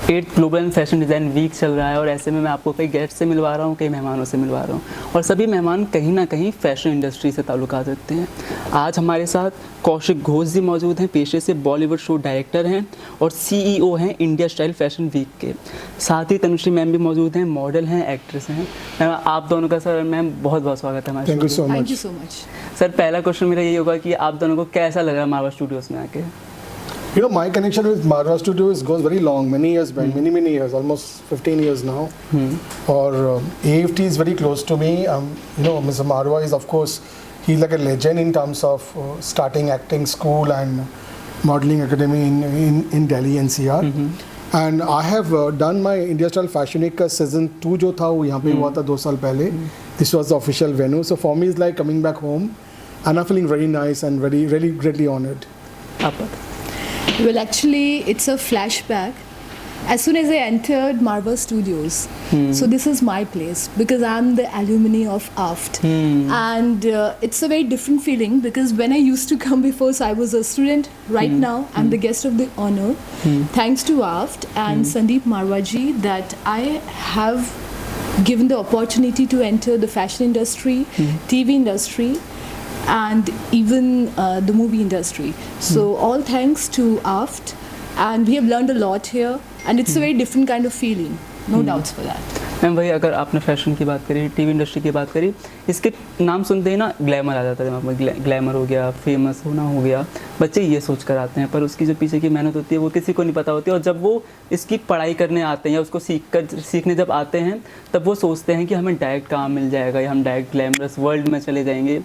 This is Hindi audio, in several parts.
8th global and fashion design week चल रहा है और ऐसे में मैं आपको कई गेस्ट से मिलवा रहा हूँ, कई मेहमानों से मिलवा रहा हूँ और सभी मेहमान कहीं ना कहीं फ़ैशन इंडस्ट्री से ताल्लुकात रखते हैं। आज हमारे साथ कौशिक घोष जी मौजूद हैं, पेशे से बॉलीवुड शो डायरेक्टर हैं और CEO हैं इंडिया स्टाइल फैशन वीक के। साथ ही तनुश्री मैम भी मौजूद हैं, मॉडल हैं, एक्ट्रेस हैं। आप दोनों का सर मैम बहुत बहुत स्वागत है हमारे। Thank you so much. Sir पहला क्वेश्चन मेरा यही होगा कि आप दोनों को कैसा लग रहा है मारवा स्टूडियोज़ में आके? You know, my connection with Marwa Studios goes very long, many years back, many years, almost 15 years now. Or AFT is very close to me. You know, Mr. Marwa is, of course, he's like a legend in terms of starting acting school and modeling academy in Delhi NCR. And I have done my India Style Fashion Week का season 2 जो था वो यहाँ पे हुआ था 2 साल पहले. This was the official venue. So for me, it's like coming back home, and I'm feeling very nice and really greatly honored. Well, actually, it's a flashback. As soon as I entered Marwa Studios, so this is my place because I'm the alumni of AFT. And it's a very different feeling because when I used to come before, so I was a student. Right now, I'm the guest of the honor. Thanks to AFT and Sandeep Marwaji that I have given the opportunity to enter the fashion industry, TV industry, and even the movie industry. So all thanks to AFT, and we have learned a lot here, and it's a very different kind of feeling, no doubts for that. Ma'am वही अगर आपने फैशन की बात करी, टीवी इंडस्ट्री की बात करी, इसके नाम सुनते ही ना ग्लैमर आ जाता है दिमाग में। ग्लैमर हो गया, फेमस होना हो गया, बच्चे ये सोच कर आते हैं, पर उसकी जो पीछे की मेहनत होती है वो किसी को नहीं पता होती। और जब वो इसकी पढ़ाई करने आते हैं या उसको सीखने जब आते हैं तब वो सोचते हैं कि हमें डायरेक्ट काम मिल जाएगा या हम डायरेक्ट ग्लैमरस वर्ल्ड में चले जाएंगे।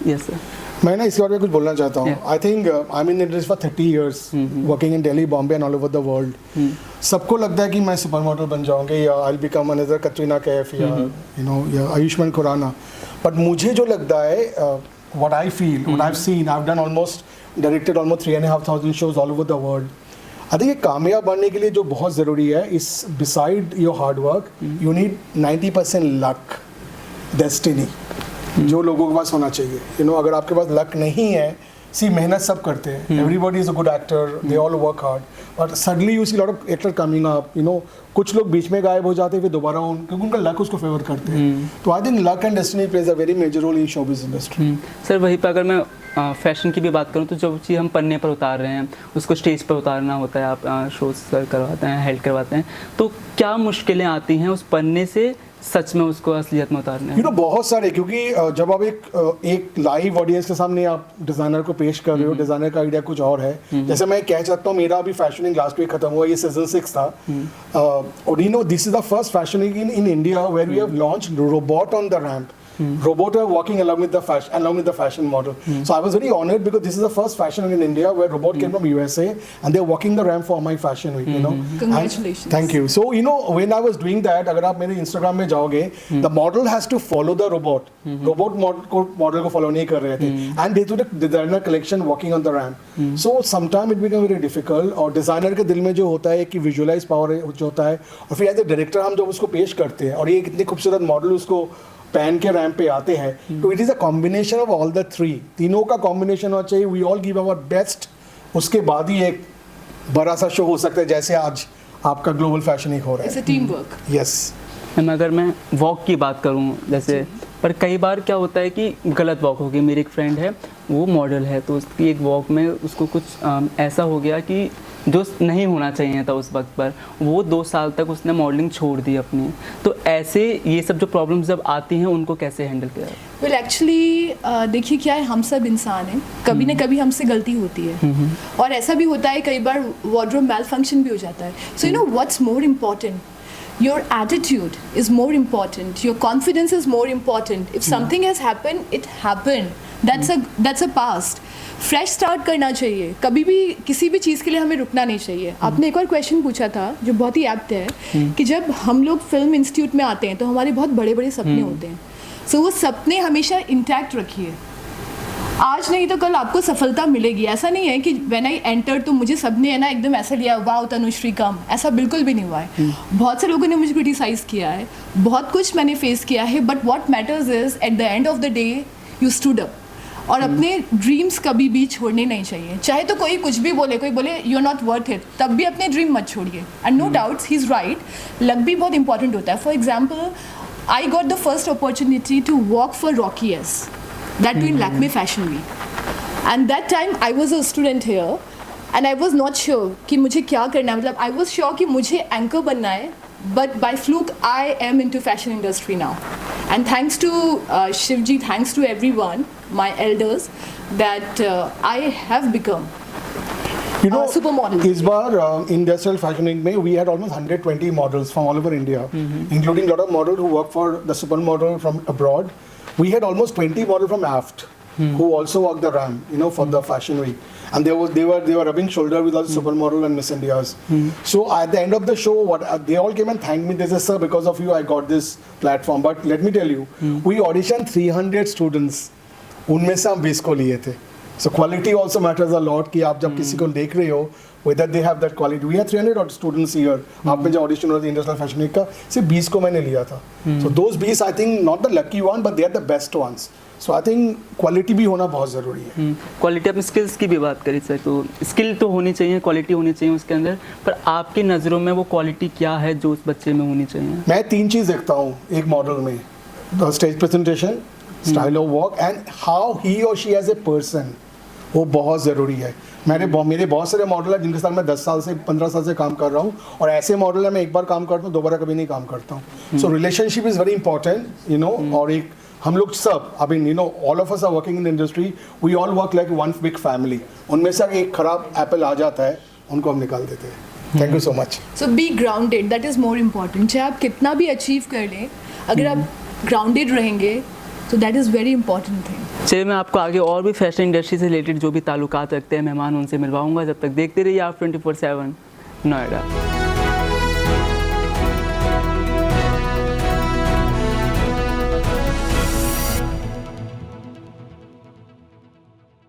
Yes sir. मैं ना इसके बारे में कुछ बोलना चाहता हूँ। I think I mean in industry for 30 years, working in Delhi, Bombay and all over the world. सबको लगता है कि मैं सुपर मॉडल बन जाऊंगी या I will become another Katrina Kaif या यू नो या आयुष्मान खुराना। बट मुझे जो लगता है, what I feel, what I have seen, I have done almost directed almost 3,500 shows all over the world. I think कामयाब बनने के लिए जो बहुत ज़रूरी है इस beside your hard work, you need 90% luck, destiny जो लोगों के पास होना चाहिए। यू नो, अगर आपके पास लक नहीं है, सी मेहनत सब करते हैं, everybody is a good actor, they all work hard, but suddenly you see lot of actor coming up, you know, कुछ लोग बीच में गायब हो जाते हैं फिर दोबारा क्योंकि उनका लक उसको फेवर करते हैं। तो I think luck and destiny plays a very major role in showbiz industry. Sir वहीं पर अगर मैं फैशन की भी बात करूँ तो जो चीज़ हम पन्ने पर उतार रहे हैं उसको स्टेज पर उतारना होता है, आप शोज करवाते हैं, हेल्ड करवाते हैं, तो क्या मुश्किलें आती हैं उस पन्ने से सच में उसको असलियत में उतारने? यू नो, बहुत सारे, क्योंकि जब आप एक लाइव ऑडियंस के सामने आप डिज़ाइनर को पेश कर रहे हो, डिज़ाइनर का आइडिया कुछ और है। जैसे मैं कह सकता हूँ, मेरा अभी फैशन वीक लास्ट वीक खत्म हुआ, ये सीजन 6 था, और you know this is the first fashion week in India where we have launched robot on the ramp. Robot are walking along with the fashion model. So I was very honored because this is the first fashion week in India where robot came from USA and they're walking the ramp for my fashion week. You know, congratulations. And thank you. So you know, when I was doing that, अगर आप मेरे Instagram में जाओगे, the model has to follow the robot. Robot model को follow नहीं कर रहे थे, and they took the designer collection walking on the ramp. So sometimes it became very difficult. और डिजाइनर के दिल में जो होता है कि विजुअलाइज पावर जो होता है, और फिर एज ए डायरेक्टर हम जब उसको पेश करते हैं और ये कितनी खूबसूरत मॉडल उसको पैन के रैम्प पे आते हैं, तो it is a combination of all the three, तीनों का कॉम्बिनेशन होना चाहिए। We all give our best, उसके बाद ही एक बड़ा सा शो हो सकता है जैसे आज आपका ग्लोबल फैशन वीक हो रहा है। It's a team work. Yes. अगर मैं वॉक की बात करूं जैसे, पर कई बार क्या होता है कि गलत वॉक हो गई। मेरी एक फ्रेंड है, वो मॉडल है, तो उसकी एक वॉक में उसको कुछ ऐसा हो गया कि जो नहीं होना चाहिए था उस वक्त पर, वो 2 साल तक उसने मॉडलिंग छोड़ दी अपनी। तो ऐसे ये सब जो प्रॉब्लम्स जब आती हैं उनको कैसे हैंडल किया? वेल एक्चुअली देखिए क्या है, हम सब इंसान हैं, कभी ना कभी हमसे गलती होती है, और ऐसा भी होता है कई बार वार्डरोब मैल फंक्शन भी हो जाता है। So you know what's more important, your attitude is more important, your confidence is more important. If something has happened, it happened, that's a past. Fresh start करना चाहिए, कभी भी किसी भी चीज़ के लिए हमें रुकना नहीं चाहिए। आपने एक और क्वेश्चन पूछा था जो बहुत ही एप्ट है कि जब हम लोग फिल्म इंस्टीट्यूट में आते हैं तो हमारे बहुत बड़े बड़े सपने होते हैं, सो वो सपने हमेशा इंटैक्ट रखिए। आज नहीं तो कल आपको सफलता मिलेगी। ऐसा नहीं है कि व्हेन आई एंटर तो मुझे सबने है ना एकदम ऐसा लिया, वाओ तनुश्री कम, ऐसा बिल्कुल भी नहीं हुआ है। बहुत से लोगों ने मुझे क्रिटिसाइज़ किया है, बहुत कुछ मैंने फेस किया है, but what matters is at the end of the day you stood up. और अपने ड्रीम्स कभी भी छोड़ने नहीं चाहिए, चाहे तो कोई कुछ भी बोले, कोई बोले you are not worth it, तब भी अपने ड्रीम मत छोड़िए। And no doubts he is right, luck भी बहुत इंपॉर्टेंट होता है। For example, I got the first opportunity to work for Rocky S, that too in Lakme fashion week, and that time I was a student here and I was not sure कि मुझे क्या करना है। मतलब आई वॉज श्योर कि मुझे एंकर बनना है, but by fluke I am into fashion industry now, and thanks to Shivji, thanks to everyone, my elders, that I have become You know, supermodel. इस बार industrial fashioning में we had almost 120 models from all over India, including a lot of models who work for the supermodel from abroad. We had almost 20 models from Aft who also walked the ramp, you know, for the fashion week, and they were rubbing shoulder with all the supermodel and Miss Indias. So at the end of the show, they all came and thanked me. They said, "Sir, because of you, I got this platform." But let me tell you, we auditioned 300 students. उनमें से हम 20 को लिए थे. So quality also matters a lot. कि आप जब किसी को देख रहे हो, whether they have that quality. We had 300 odd students here. आप में जो audition हुआ था इंडस्ट्रियल फैशन वीक का, सिर्फ 20 को मैंने लिया था. So those 20, I think, not the lucky one, but they are the best ones. So I think quality भी होना बहुत ज़रूरी है। क्वालिटी, अपनी स्किल्स की भी बात करें सर, तो स्किल तो होनी चाहिए, क्वालिटी होनी चाहिए उसके अंदर, पर आपकी नज़रों में वो क्वालिटी क्या है जो उस बच्चे में होनी चाहिए? मैं 3 चीज़ देखता हूँ एक मॉडल में, the stage presentation, style of walk and how he और शी एज ए पर्सन, वो बहुत ज़रूरी है। मेरे बहुत सारे मॉडल हैं जिनके साथ मैं 10 साल से 15 साल से काम कर रहा हूँ, और ऐसे मॉडल है मैं एक बार काम करता हूँ, दोबारा कभी नहीं काम करता हूँ। So relationship is very important, you know. और एक हम लोग सब, I mean, you know, all of us are working in industry, we all work like one big family. उनमें से एक खराब एप्पल आ जाता है, उनको हम निकाल देते हैं। Thank you so much. So be grounded, that is more important. चाहे आप कितना भी अचीव कर लें, अगर आप ग्राउंडेड रहेंगे तो that is very important thing. चलिए, मैं आपको आगे और भी फैशन इंडस्ट्री से रिलेटेड जो भी ताल्लुकात रखते हैं मेहमान, उनसे मिलवाऊंगा। जब तक देखते रहिए आप 24/7 नोएडा।